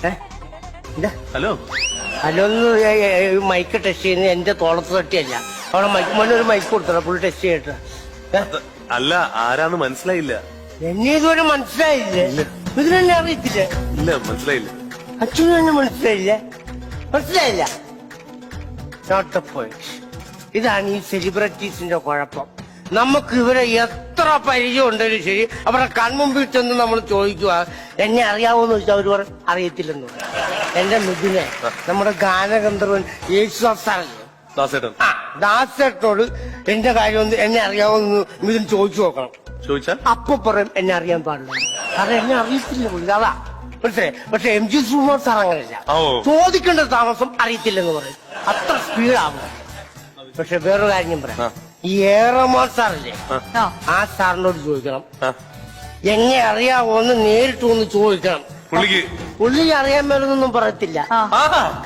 Hello hello mic test ചെയ്യുന്നത് എന്റെ തോളത്ത് തട്ടിയല്ല. അവിടെ മൈക്ക് ഒരു മൈക്ക് കൊടുത്തോ പുള്ളി ടെസ്റ്റ് ചെയ്തിട്ട്. അല്ല ആരാന്ന് മനസ്സിലായില്ല. എന്നെ ഇതുവരെ മനസ്സിലായില്ലേ? ഇതിനെന്നെ അറിയത്തില്ല. ഇല്ല മനസ്സിലായില്ല. അച്ഛനും എന്നെ മനസ്സിലായില്ല. മനസ്സിലായില്ല. Note a point. ഇതാണ് ഈ സെലിബ്രിറ്റീസിന്റെ കുഴപ്പം. നമുക്ക് ഇവരെ എത്ര പരിചയം ഉണ്ടെങ്കിലും ശരി, അവരുടെ കൺമുമ്പിൽ ചെന്ന് നമ്മൾ ചോദിക്കുക എന്നെ അറിയാവോന്ന് ചോദിച്ചാൽ അവർ അറിയത്തില്ലെന്ന് പറയും. എന്റെ മിഥുനെ നമ്മുടെ ഗാനഗന്ധർവൻ യേശുദാസ് സാറല്ലേ, ദാസേട്ടനോട് എന്റെ കാര്യം എന്നെ അറിയാവോന്ന് മിഥുൻ ചോദിച്ചു നോക്കണം. ചോദിച്ചാൽ അപ്പൊ പറയും എന്നെ അറിയാൻ പാടില്ല, കാരണം എന്നെ അറിയത്തില്ല പുള്ളി. അതാ മനസ്സിലായി. പക്ഷെ MG ശ്രീകുമാർ സാർ അങ്ങനെയല്ല, ചോദിക്കേണ്ട താമസം അറിയത്തില്ലെന്ന് പറയും. അത്ര സ്പീഡാവും. പക്ഷെ വേറൊരു കാര്യം പറയാം, ഈ ഏറമാൻ സാറല്ലേ, ആ സാറിനോട് ചോദിക്കണം എന്നെ അറിയാവോന്ന് നേരിട്ട് ഒന്ന് ചോദിക്കണം. പുള്ളിക്ക് അറിയാൻ മേലൊന്നും പറയത്തില്ല,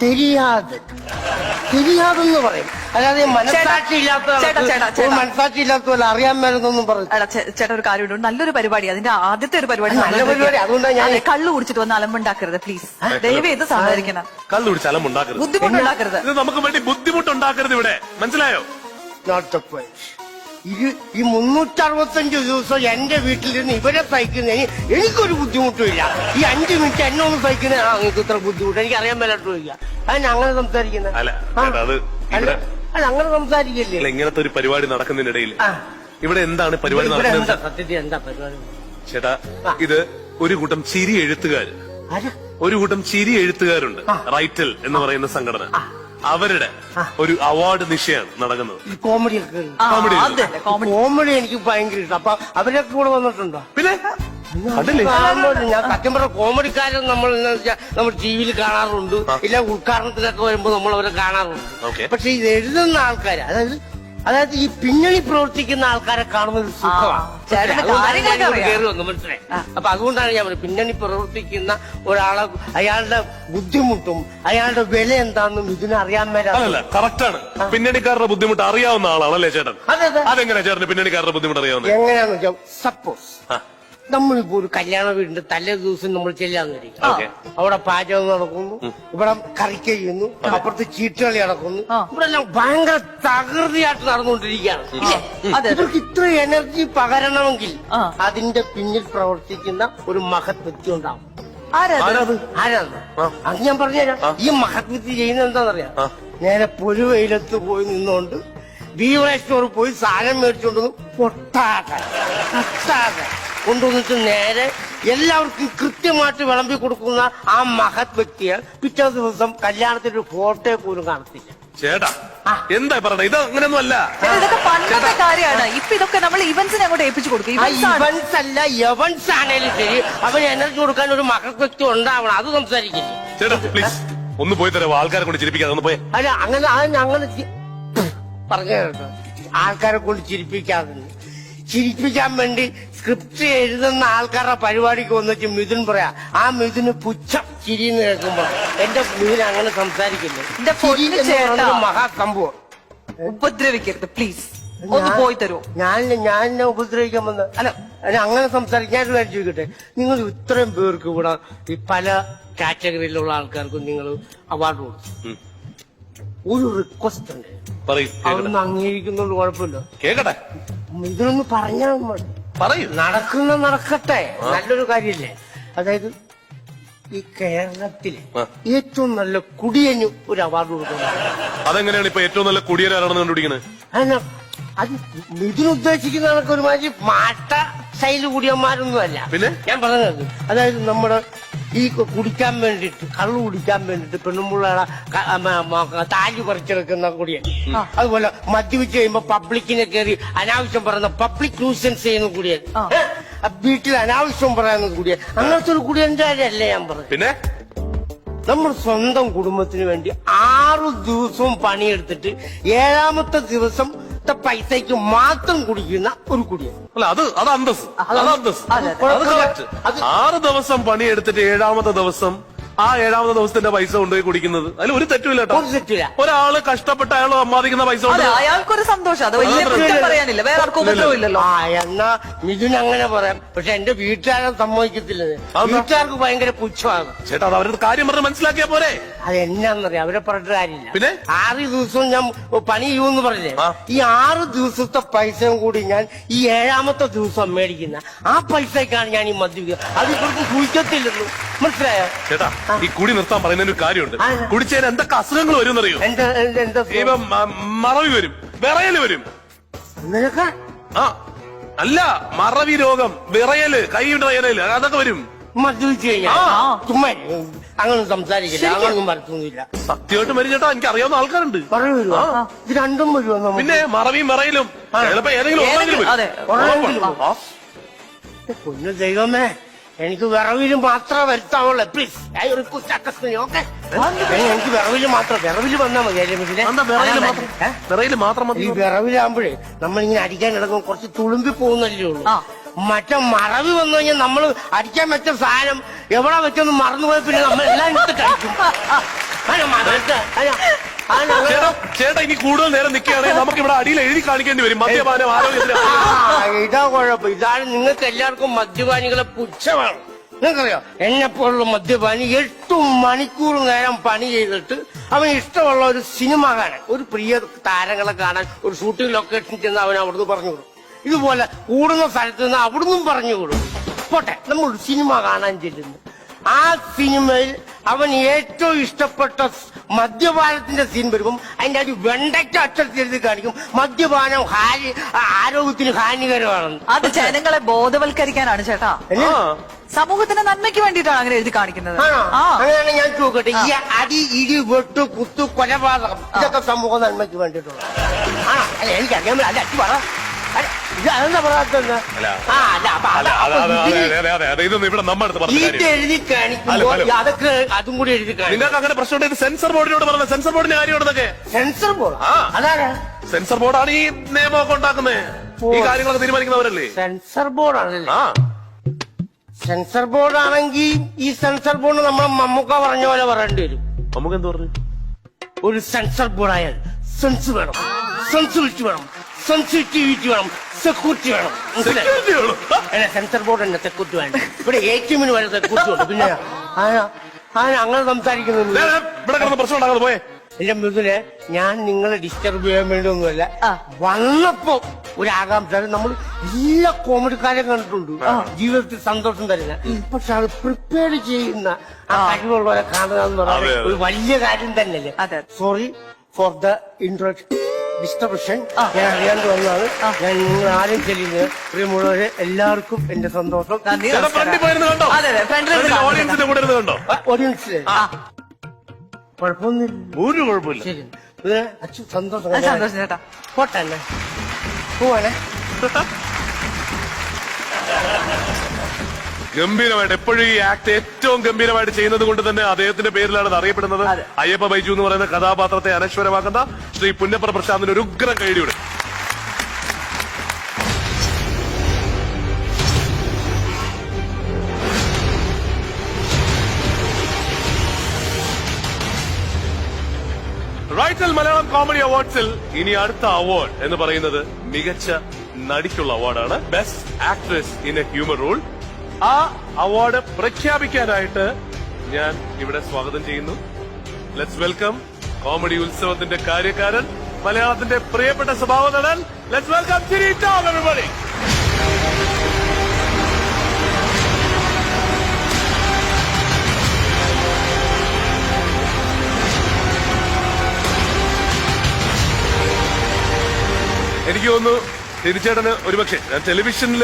தெரியாതെന്ന് പറയും. അല്ലാതെ മനസ്സാക്ഷി ഇല്ലാത്തവല്ല അറിയാൻ മേലൊന്നും പറയും. ചേട്ടാ ഒരു കാര്യമുണ്ട്, നല്ലൊരു പരിപാടി, അതിന്റെ ആദ്യത്തെ ഒരു പരിപാടി. നല്ല പരിപാടി. അതുകൊണ്ടാണ് ഞാൻ കള്ളു കുടിച്ചിട്ട് വന്ന് അലമ്പുണ്ടാക്കരുത് പ്ലീസ്. ദയവ് ഇത് സഹകരിക്കണം. കള്ളു കുടിച്ച് അലമ്പുണ്ടാക്കരുത്, ബുദ്ധിമുട്ടുണ്ടാക്കരുത്. നമുക്ക് വേണ്ടി ബുദ്ധിമുട്ടുണ്ടാക്കരുത് ഇവിടെ, മനസ്സിലായോ? ഈ 365 ദിവസം എന്റെ വീട്ടിലിരുന്ന് ഇവരെ സഹിക്കുന്നതിന് എനിക്കൊരു ബുദ്ധിമുട്ടുമില്ല. ഈ 5 മിനിറ്റ് എന്നെ ഒന്ന് സഹിക്കുന്ന നിങ്ങൾക്ക് ഇത്ര ബുദ്ധിമുട്ട് എനിക്ക് അറിയാൻ മേലോട്ട് ചോദിക്കാം. അതിന് അങ്ങനെ സംസാരിക്കുന്നത് അല്ല, അങ്ങനെ സംസാരിക്കില്ലേ? ഇങ്ങനത്തെ ഒരു പരിപാടി നടക്കുന്നതിനിടയിൽ ഇവിടെ എന്താണ് പരിപാടി നടക്കുന്നത്? സത്യത്തിൽ എന്താ പരിപാടി ചേട്ടാ? ഇത് ഒരു കൂട്ടം ചിരി എഴുത്തുകാര്, എഴുത്തുകാരുണ്ട്, റൈറ്റൽ എന്ന് പറയുന്ന സംഘടന. അവരുടെ ഒരു അവാർഡ് നിശ്ചയാണ് നടക്കുന്നത്. കോമഡി എനിക്ക് ഭയങ്കര ഇഷ്ടം. അപ്പൊ അവരൊക്കെ കൂടെ വന്നിട്ടുണ്ടോ? പിന്നെ ഞാൻ സത്യം പറഞ്ഞ കോമഡിക്കാരൻ നമ്മൾ ടിവിയിൽ കാണാറുണ്ട്, ഇല്ല ഉദ്ഘാടനത്തിനൊക്കെ വരുമ്പോ നമ്മൾ അവരെ കാണാറുണ്ട്. പക്ഷെ ഇത് എഴുതുന്ന ആൾക്കാര്, അതായത് ഈ പിന്നണി പ്രവർത്തിക്കുന്ന ആൾക്കാരെ കാണുന്നത് സുഖമാണ്. കയറി വന്നു മനസ്സിലായി. അപ്പൊ അതുകൊണ്ടാണ് ഞാൻ പറയുന്നത്, പിന്നണി പ്രവർത്തിക്കുന്ന ഒരാളെ അയാളുടെ ബുദ്ധിമുട്ടും അയാളുടെ വില എന്താണെന്നും ഇതിനറിയാൻ മേല. കറക്റ്റാണ്. പിന്നണിക്കാരുടെ ബുദ്ധിമുട്ട് അറിയാവുന്ന ആളാണല്ലേ ചേട്ടൻ? അതെങ്ങനെയാ ചേട്ടന് പിന്നണിക്കാരുടെ ബുദ്ധിമുട്ട് അറിയാവുന്നത്? എങ്ങനെയാന്ന് വെച്ചാൽ, സപ്പോസ് നമ്മളിപ്പോ ഒരു കല്യാണ വീടിന്റെ തലേ ദിവസം നമ്മൾ ചെല്ലാന്നിരിക്കും. അവിടെ പാചകം നടക്കുന്നു, ഇവിടെ കറിക്ക ചെയ്യുന്നു, അപ്പുറത്ത് ചീട്ടുകളി നടക്കുന്നു, ഇവിടെ എല്ലാം ഭയങ്കര തകൃതിയായിട്ട് നടന്നുകൊണ്ടിരിക്കുകയാണ്. ഇവർക്ക് ഇത്ര എനർജി പകരണമെങ്കിൽ അതിന്റെ പിന്നിൽ പ്രവർത്തിക്കുന്ന ഒരു മഹത് വ്യക്തി ഉണ്ടാവും. ആരാണ് അത് ഞാൻ പറഞ്ഞുതരാം. ഈ മഹത് വ്യക്തി ചെയ്യുന്നത് എന്താണെന്നറിയാം? നേരെ പൊരുവെയിലത്ത് പോയി നിന്നുകൊണ്ട് ബീവറേ സ്റ്റോറിൽ പോയി സാധനം മേടിച്ചുകൊണ്ടു പൊട്ടാതെ കൊണ്ടുവന്നിട്ട് നേരെ എല്ലാവർക്കും കൃത്യമായിട്ട് വിളമ്പി കൊടുക്കുന്ന ആ മഹത് വ്യക്തിയെ പിറ്റേ ദിവസം കല്യാണത്തിന്റെ ഫോട്ടോ പോലും കാണത്തില്ല. ചേട്ടാ എന്താ പറഞ്ഞത്? ഇത് അങ്ങനെയൊന്നും അല്ല, ഇതൊക്കെ പണ്ടത്തെ കാര്യമാണ്. ഇപ്പൊ ഇതൊക്കെ നമ്മൾ ഇവന്റ്സിനെ അങ്ങോട്ട് ഏൽപ്പിച്ചു കൊടുക്കും. ഇവന്റ്സ് അല്ല, എവന്റ്സ് ആണേലും ശരി, അവന് എനർജി കൊടുക്കാൻ ഒരു മഹത് വ്യക്തി ഉണ്ടാവണം. അത് സംസാരിക്കില്ല. ചേട്ടാ പ്ലീസ് ഒന്ന് പോയി തരാം, ആൾക്കാരെ കൊണ്ട് ചിരിപ്പിക്കാതെ ഒന്ന് പോയി. അല്ല അങ്ങനെ പറഞ്ഞു കേട്ടോ, ആൾക്കാരെ കൊണ്ട് ചിരിപ്പിക്കാൻ വേണ്ടി സ്ക്രിപ്റ്റ് എഴുതുന്ന ആൾക്കാരുടെ പരിപാടിക്ക് വന്നിട്ട് മിഥുൻ പറയാ, ആ മിഥുന് പുച്ഛം ചിരിന്ന് കേൾക്കുമ്പോ എന്റെ മിഥുൻ അങ്ങനെ സംസാരിക്കില്ല. മഹാസംഭവം. ഉപദ്രവിക്കരുത് പ്ലീസ്, ഒന്ന് പോയി തരുമോ? ഞാൻ എന്നെ ഉപദ്രവിക്കാൻ വന്ന അല്ല, അങ്ങനെ സംസാരിക്കാൻ ഞാനൊരു കാര്യം ചോദിക്കട്ടെ, നിങ്ങൾ ഇത്രയും പേർക്ക് ഇവിടെ ഈ പല കാറ്റഗറിയിലുള്ള ആൾക്കാർക്കും നിങ്ങൾ അവാർഡ് കൊടുത്തു. ഒരു റിക്വസ്റ്റ് ഉണ്ട്, അതൊന്ന് അംഗീകരിക്കുന്നോണ്ട് കുഴപ്പമില്ല. കേക്കട്ടെ, ഇതിനൊന്ന് പറഞ്ഞാൽ പറയൂ. നടക്കട്ടെ, നല്ലൊരു കാര്യല്ലേ? അതായത് ഈ കേരളത്തിലെ ഏറ്റവും നല്ല കുടിയന് ഒരു അവാർഡ് കൊടുക്കുന്നത്. അതെങ്ങനെയാണ് ഇപ്പൊ ഏറ്റവും നല്ല കുടിയനാണെന്ന് കണ്ടുപിടിക്കുന്നത്? അത് ഇതിനുദ്ദേശിക്കുന്ന കണക്ക് ഒരുമാതിരി മാട്ട ശൈലി കുടിയന്മാരൊന്നും അല്ല. പിന്നെ ഞാൻ പറഞ്ഞത്, അതായത് നമ്മുടെ ഈ കുടിക്കാൻ വേണ്ടിട്ട്, കള്ളു കുടിക്കാൻ വേണ്ടിട്ട് പെണ്ണുമ്പുള്ളയുടെ താലി പറിച്ചെടുക്കുന്ന കുടിയൻ, അതുപോലെ മദ്യപിച്ച് കഴിയുമ്പോ പബ്ലിക്കിനെ കയറി അനാവശ്യം പറയുന്ന പബ്ലിക് ന്യൂസൻസ് ചെയ്യുന്ന കുടിയൻ, വീട്ടിൽ അനാവശ്യം പറയുന്ന കുടിയൻ, അങ്ങനത്തെ ഒരു കുടിയന്റെ കാര്യമല്ലേ ഞാൻ പറഞ്ഞു. പിന്നെ നമ്മുടെ സ്വന്തം കുടുംബത്തിന് വേണ്ടി 6 ദിവസവും പണിയെടുത്തിട്ട് 7ാമത്തെ ദിവസം പൈസയ്ക്ക് മാത്രം കുടിക്കുന്ന ഒരു കുടിയൻ. അല്ല അത് അന്തസ്. 6 ദിവസം പണിയെടുത്തിട്ട് 7ാമത്തെ ദിവസം ആ 7ാമത്തെ ദിവസത്തിന്റെ പൈസ കൊണ്ടുപോയി കുടിക്കുന്നത് അതിൽ ഒരു തെറ്റുമില്ല കേട്ടോ. ഒരു തെറ്റില്ല. ഒരാള് കഷ്ടപ്പെട്ട് അയാൾ സമ്പാദിക്കുന്ന പൈസ കൊണ്ട് അതെ, അയാൾക്കൊരു സന്തോഷം. അത് വലിയ കുറ്റം പറയാനില്ല, വേറെ ആർക്കും ഉപദ്രവമില്ലല്ലോ. എന്നാ മിഥുൻ അങ്ങനെ പറയാം. പക്ഷെ എന്റെ വീട്ടുകാരെ സമ്മതിക്കത്തില്ല. വീട്ടുകാർക്ക് ഭയങ്കര പുച്ഛമാണ്. ചേട്ടാ അത് അവരുടെ കാര്യം പറഞ്ഞ് മനസ്സിലാക്കിയാ പോരെ. അത് എന്നാന്നറിയാം, അവരെ പറഞ്ഞിട്ട് കാര്യമില്ല. പിന്നെ 6 ദിവസവും ഞാൻ പണി ചെയ്യുമെന്ന് പറഞ്ഞില്ലേ, ആ. ഈ 6 ദിവസത്തെ പൈസയും കൂടി ഞാൻ ഈ 7ാമത്തെ ദിവസം മേടിക്കുന്ന ആ പൈസക്കാണ് ഞാൻ ഈ മദ്യം. അത് ഇവർക്ക് കുഴിക്കത്തില്ലെന്നു മനസ്സിലായോ? ചേട്ടാ ഈ കുടി നിർത്താൻ പറയുന്നതിന് ഒരു കാര്യമുണ്ട്. ആ. കുടിച്ചതിന് എന്തൊക്കെ അസുഖങ്ങൾ വരും എന്നറിയോ? എന്താ ഇപ്പം മറവി വരും, വിറയല് വരും. നിനക്ക് ആ അല്ല, മറവി രോഗം, വിറയല്, കൈ വിറയല്, അതൊക്കെ വരും. മദ്യപിച്ചു കഴിഞ്ഞാൽ ആ. ചുമ്മാ അങ്ങനെ സംസാരിക്കില്ല, അങ്ങനൊന്നും വരത്തൊന്നുമില്ല. സത്യമായിട്ട് വരും ചേട്ടാ, എനിക്ക് അറിയാവുന്ന ആൾക്കാരുണ്ട്. പറഞ്ഞു വരുമോ? ഇത് രണ്ടും വരുമോ നമുക്ക്? പിന്നെ മറവിയും വിറയലും ചിലപ്പോ ഏതെങ്കിലും ഒന്നെങ്കിലും വരും. അതെ. ആ. പൊന്നു ദൈവമേ, എനിക്ക് വിറവില് മാത്രമേ വരുത്താവുള്ളൂ. പ്ലീസ് ഓക്കെ, എനിക്ക് വിറവില് മാത്രം. വിറവില് വന്നാൽ മതി. എന്താ വിറയല് മാത്രം? വിറയല് മാത്രം മതി. ഈ വിറവിലാകുമ്പോഴേ നമ്മളിങ്ങനെ അടിക്കാൻ കിടക്കുമ്പോൾ കുറച്ച് തുളുമ്പി പോകുന്നല്ലേ ഉള്ളൂ. മറ്റേ മറവി വന്നു കഴിഞ്ഞാൽ നമ്മൾ അടിക്കാൻ വെച്ച സാധനം എവിടെ വെച്ചൊന്ന് മറന്നുപോയ പിന്നെ നമ്മൾ എല്ലാം എടുത്തിട്ട് അടിക്കും. ചേട്ടാ ഇനി കൂടുതൽ നേരം നിൽക്കുകയാണെങ്കിൽ നമുക്ക് ഇവിടെ അടിയിൽ എഴുതി കാണിക്കേണ്ടി വരും മദ്യപാനം ആരോഗ്യത്തിന്. ഇതാ കുഴപ്പം. ഇതാണ് നിങ്ങൾക്ക് എല്ലാവർക്കും മദ്യപാനികളെ പുച്ഛമാണ്. നിങ്ങൾക്കറിയോ, എന്നെപ്പോലുള്ള മദ്യപാനി 8 മണിക്കൂർ നേരം പണി ചെയ്തിട്ട് അവന് ഇഷ്ടമുള്ള ഒരു സിനിമ കാണാൻ, ഒരു പ്രിയ താരങ്ങളെ കാണാൻ ഒരു ഷൂട്ടിംഗ് ലൊക്കേഷൻ ചെന്ന് അവൻ അവിടുന്ന് പറഞ്ഞു കൊടുക്കും. ഇതുപോലെ കൂടുന്ന സ്ഥലത്ത് നിന്ന് അവിടുന്ന് പറഞ്ഞു കൊടുക്കും. പോട്ടെ, നമ്മൾ സിനിമ കാണാൻ ചെല്ലുന്നു. ആ സിനിമയിൽ അവൻ ഏറ്റവും ഇഷ്ടപ്പെട്ട മദ്യപാനത്തിന്റെ സീൻ വരുമ്പം അതിന്റെ ഒരു വെണ്ടയ്ക്ക അക്ഷരത്തിൽ കാണിക്കും മദ്യപാനം ആരോഗ്യത്തിന് ഹാനികരമാണെന്ന്. അത് ജനങ്ങളെ ബോധവൽക്കരിക്കാനാണ് ചേട്ടാ. സമൂഹത്തിന്റെ നന്മയ്ക്ക് വേണ്ടിയിട്ടാണ് അങ്ങനെ എഴുതി കാണിക്കുന്നത്. അങ്ങനെയാണ് ഞാൻ ചോദിക്കട്ടെ, ഈ അടി ഇടി വെട്ടു കുത്തു കൊലപാതകം ഇതൊക്കെ സമൂഹ നന്മയ്ക്ക് വേണ്ടിയിട്ടുള്ള ആണോ? അല്ല എനിക്കറിയാൻ അല്ല അച്ഛൻ പറ. അതെന്താ പറയാത്തത്? ഇതൊന്നും ഇവിടെ നമ്മുടെ ഇത് എഴുതി കാണിക്കുമ്പോ അതൊക്കെ അതും കൂടി എഴുതി കാണിക്കും. നിങ്ങൾക്ക് അങ്ങനെ പ്രശ്നമുണ്ട്. സെൻസർ ബോർഡിനോട് പറഞ്ഞ സെൻസർ ബോർഡിന്റെ കാര്യമാണെന്നൊക്കെ. സെൻസർ ബോർഡ് അതാണ്. സെൻസർ ബോർഡാണ് ഈ നിയമമൊക്കെ ഉണ്ടാക്കുന്നത്. ഈ കാര്യങ്ങളൊക്കെ തീരുമാനിക്കുന്നവരല്ലേ? സെൻസർ ബോർഡാണല്ലേ? ആ സെൻസർ ബോർഡാണെങ്കിൽ ഈ സെൻസർ ബോർഡ് നമ്മളെ മമ്മൂക്ക പറഞ്ഞ പോലെ പറയേണ്ടി വരും. നമുക്ക് എന്ത് പറഞ്ഞു? ഒരു സെൻസർ ബോർഡായാൽ സെൻസ് വേണം, സെൻസിറ്റിവിറ്റി വേണം, സെൻസിറ്റിവിറ്റി വേണം, സെക്യൂരിറ്റി വേണം. സെൻസർ ബോർഡ് തന്നെ സെക്യൂരിറ്റി വേണം. ഇവിടെ ATM-ന് വരെ സെക്യൂരിറ്റി ഉണ്ട്. പിന്നെ അങ്ങനെ സംസാരിക്കുന്നത് ഇവിടെ കിടന്ന് പ്രശ്നം ഉണ്ടാകാതെ പോയെ. എന്റെ മൃദുലെ, ഞാൻ നിങ്ങളെ ഡിസ്റ്റർബ് ചെയ്യാൻ വേണ്ടി ഒന്നുമല്ല. വന്നപ്പോ ഒരു ആകാംക്ഷ. നമ്മൾ എല്ലാ കോമഡിക്കാരെ കണ്ടിട്ടുണ്ട് ജീവിതത്തിൽ സന്തോഷം തരുന്ന. പക്ഷെ അത് പ്രിപ്പയർ ചെയ്യുന്ന ആ കഴിവുള്ളവരെ കാണുക എന്ന് പറയുന്നത് ഒരു വലിയ കാര്യം തന്നെയല്ലേ? Sorry for the disturbance. ഞാൻ അറിയാണ്ട് വന്നതാണ്. ഞാൻ നിങ്ങൾ ആരും ചെല്ലുന്നത് പ്രിയമുള്ളവരെ എല്ലാവർക്കും എന്റെ സന്തോഷം. ഓഡിയൻസിലെ കുഴപ്പമൊന്നുമില്ല, ഒരു കുഴപ്പമില്ല. ശരി. അച്ഛൻ സന്തോഷം. സന്തോഷം ചേട്ടാ. പോട്ടെ, പോവാണേ. ഗംഭീരമായിട്ട് എപ്പോഴും ഈ ആക്ട് ഏറ്റവും ഗംഭീരമായിട്ട് ചെയ്യുന്നത് കൊണ്ട് തന്നെ അദ്ദേഹത്തിന്റെ പേരിലാണ് ഇത് അറിയപ്പെടുന്നത്. അയ്യപ്പ ബൈജു എന്ന് പറയുന്ന കഥാപാത്രത്തെ അനശ്വരമാക്കുന്ന ശ്രീ പുന്നപ്ര പ്രശാന്തിന് ഒരു ഉഗ്രം കൈഡിയുടെ. റൈറ്റൽ മലയാളം കോമഡി അവാർഡ്സിൽ ഇനി അടുത്ത അവാർഡ് എന്ന് പറയുന്നത് മികച്ച നടിക്കുള്ള അവാർഡാണ്. Best actress in a humour role. ആ അവാർഡ് പ്രഖ്യാപിക്കാനായിട്ട് ഞാൻ ഇവിടെ സ്വാഗതം ചെയ്യുന്നു. ലെറ്റ്സ് വെൽക്കം കോമഡി ഉത്സവത്തിന്റെ കാര്യക്കാരൻ, മലയാളത്തിന്റെ പ്രിയപ്പെട്ട സ്വഭാവ നടൻ. ലെറ്റ്സ് വെൽക്കം ചിരി ടോം എവരിബഡി. എനിക്ക് തോന്നുന്നു തിരിച്ചേട്ടന് ഒരുപക്ഷെ ഞാൻ ടെലിവിഷനിൽ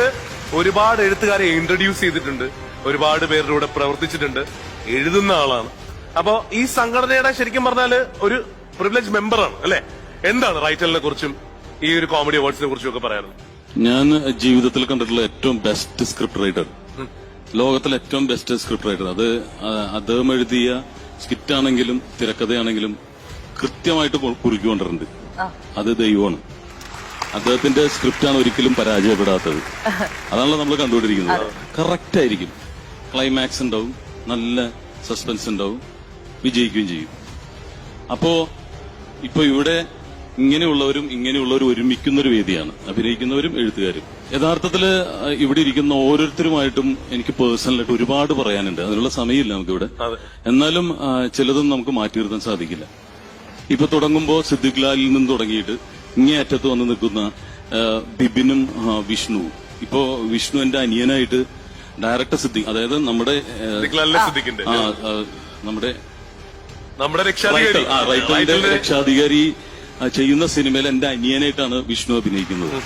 ഒരുപാട് എഴുത്തുകാരെ ഇൻട്രൊഡ്യൂസ് ചെയ്തിട്ടുണ്ട്, ഒരുപാട് പേരുടെ കൂടെ പ്രവർത്തിച്ചിട്ടുണ്ട്, എഴുതുന്ന ആളാണ്. അപ്പോ ഈ സംഘടനയുടെ ശരിക്കും പറഞ്ഞാല് ഒരു പ്രിവിലേജ് മെമ്പറാണ് അല്ലെ? എന്താണ് റൈറ്റലിനെ കുറിച്ചും ഈ ഒരു കോമഡി അവാർഡ്സിനെ കുറിച്ചും ഒക്കെ പറയാനുള്ളത്? ഞാൻ ജീവിതത്തിൽ കണ്ടിട്ടുള്ള ഏറ്റവും ബെസ്റ്റ് സ്ക്രിപ്റ്റ് റൈറ്റർ, ലോകത്തിലെ ഏറ്റവും ബെസ്റ്റ് സ്ക്രിപ്റ്റ് റൈറ്റർ. അത് അദ്ദേഹം എഴുതിയ സ്കിറ്റ് ആണെങ്കിലും തിരക്കഥയാണെങ്കിലും കൃത്യമായിട്ട് കുറിക്കൊണ്ടിട്ടുണ്ട്. അത് ദൈവമാണ്. അദ്ദേഹത്തിന്റെ സ്ക്രിപ്റ്റാണ് ഒരിക്കലും പരാജയപ്പെടാത്തത്. അതാണല്ലോ നമ്മൾ കണ്ടുകൊണ്ടിരിക്കുന്നത്. കറക്റ്റ് ആയിരിക്കും, ക്ലൈമാക്സ് ഉണ്ടാവും, നല്ല സസ്പെൻസ് ഉണ്ടാവും, വിജയിക്കുകയും ചെയ്യും. അപ്പോ ഇപ്പൊ ഇവിടെ ഇങ്ങനെയുള്ളവരും ഒരുമിക്കുന്ന ഒരു വേദിയാണ്, അഭിനയിക്കുന്നവരും എഴുത്തുകാരും. യഥാർത്ഥത്തില് ഇവിടെ ഇരിക്കുന്ന ഓരോരുത്തരുമായിട്ടും എനിക്ക് പേഴ്സണലായിട്ട് ഒരുപാട് പറയാനുണ്ട്. അതിനുള്ള സമയമില്ല നമുക്കിവിടെ. എന്നാലും ചിലതും നമുക്ക് മാറ്റി നിർത്താൻ സാധിക്കില്ല. ഇപ്പൊ തുടങ്ങുമ്പോ സിദ്ദിഖ് ലാലിൽ നിന്ന് തുടങ്ങിയിട്ട് ഇങ്ങേ അറ്റത്ത് വന്ന് നിൽക്കുന്ന ബിബിനും വിഷ്ണുവും. ഇപ്പോ വിഷ്ണു എന്റെ അനിയനായിട്ട് ഡയറക്ടർ സിദ്ദിഖ്, അതായത് നമ്മുടെ നമ്മുടെ റൈറ്ററിന്റെ രക്ഷാധികാരി ചെയ്യുന്ന സിനിമയിൽ എന്റെ അനിയനായിട്ടാണ് വിഷ്ണു അഭിനയിക്കുന്നത്.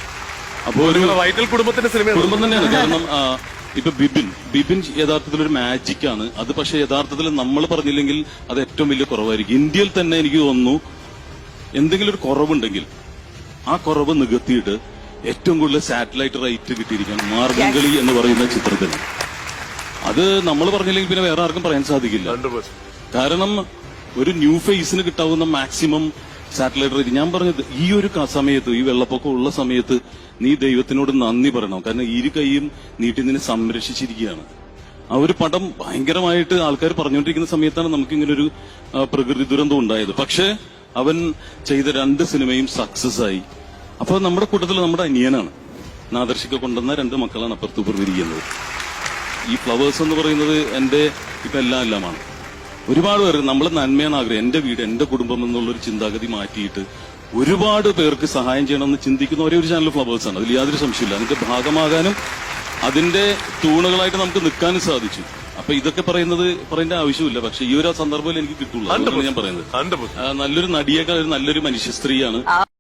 അപ്പോ ഒരു വൈറ്റൽ കുടുംബത്തിന്റെ കുടുംബം തന്നെയാണ്. കാരണം ഇപ്പൊ ബിബിൻ യഥാർത്ഥത്തിൽ ഒരു മാജിക് ആണ് അത്. പക്ഷെ യഥാർത്ഥത്തിൽ നമ്മൾ പറഞ്ഞില്ലെങ്കിൽ അത് ഏറ്റവും വലിയ കുറവായിരിക്കും. ഇന്ത്യയിൽ തന്നെ എനിക്ക് തോന്നുന്നു എന്തെങ്കിലും ഒരു കുറവുണ്ടെങ്കിൽ ആ കുറവ് നികത്തിയിട്ട് ഏറ്റവും കൂടുതൽ സാറ്റലൈറ്റ് റൈറ്റ് കിട്ടിയിരിക്കുകയാണ് മാർഗംകളി എന്ന് പറയുന്ന ചിത്രത്തിന്. അത് നമ്മൾ പറഞ്ഞില്ലെങ്കിൽ പിന്നെ വേറെ ആർക്കും പറയാൻ സാധിക്കില്ല. കാരണം ഒരു ന്യൂ ഫേസിന് കിട്ടാവുന്ന മാക്സിമം സാറ്റലൈറ്റ് റേറ്റ്. ഞാൻ പറഞ്ഞത് ഈ ഒരു സമയത്ത്, ഈ വെള്ളപ്പൊക്കം ഉള്ള സമയത്ത് നീ ദൈവത്തിനോട് നന്ദി പറയണം. കാരണം ഇരു കൈയും നീട്ടി നിന്നെ സംരക്ഷിച്ചിരിക്കുകയാണ്. ആ ഒരു പടം ഭയങ്കരമായിട്ട് ആൾക്കാർ പറഞ്ഞുകൊണ്ടിരിക്കുന്ന സമയത്താണ് നമുക്ക് ഇങ്ങനെ ഒരു പ്രകൃതി ദുരന്തം ഉണ്ടായത്. പക്ഷെ അവൻ ചെയ്ത 2 സിനിമയും സക്സസ് ആയി. അപ്പൊ നമ്മുടെ കൂട്ടത്തിൽ നമ്മുടെ അനിയനാണ്, നാദർശിക്ക കൊണ്ടുവന്ന 2 മക്കളാണ് അപ്പുറത്തുപുറത്തിരിക്കുന്നത്. ഈ ഫ്ലവേഴ്സ് എന്ന് പറയുന്നത് എന്റെ ഇപ്പൊ എല്ലാമാണ്. ഒരുപാട് പേർക്ക് നമ്മൾ നന്മയാണ് ആഗ്രഹം. എന്റെ വീട്, എന്റെ കുടുംബം എന്നുള്ളൊരു ചിന്താഗതി മാറ്റിയിട്ട് ഒരുപാട് പേർക്ക് സഹായം ചെയ്യണമെന്ന് ചിന്തിക്കുന്ന ഒരേ ഒരു ചാനൽ ഫ്ലവേഴ്സ് ആണ്. അതിൽ യാതൊരു സംശയമില്ല. അതിന്റെ ഭാഗമാകാനും അതിന്റെ തൂണുകളായിട്ട് നമുക്ക് നിൽക്കാനും സാധിച്ചു. അപ്പൊ ഇതൊക്കെ പറയേണ്ട ആവശ്യമില്ല. പക്ഷെ ഈ ഒരു സന്ദർഭത്തിൽ എനിക്ക് കിട്ടുള്ളൂ. അതുകൊണ്ടാണ് ഞാൻ പറയുന്നത്. നല്ലൊരു നടിയേക്കാൾ ഒരു നല്ലൊരു മനുഷ്യ സ്ത്രീയാണ്.